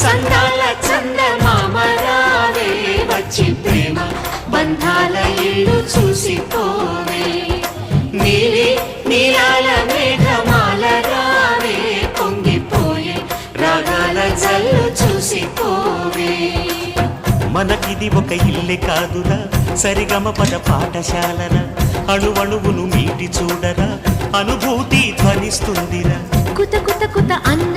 చందాల చందమామ రావే వచ్చి ప్రేమ బంధాల ఇల్లు చూసిపోవే నీలి నీలాల మేఘమాల రావే పొంగిపోయే రాగాల జల్లు చూసిపోవే మనకిది ఒక ఇల్లే కాదురా సరిగమ పద పాఠశాలరా అణువణువును మీటి చూడరా అనుభూతి ధ్వనిస్తుందిరా కుత కుత కుత అన్న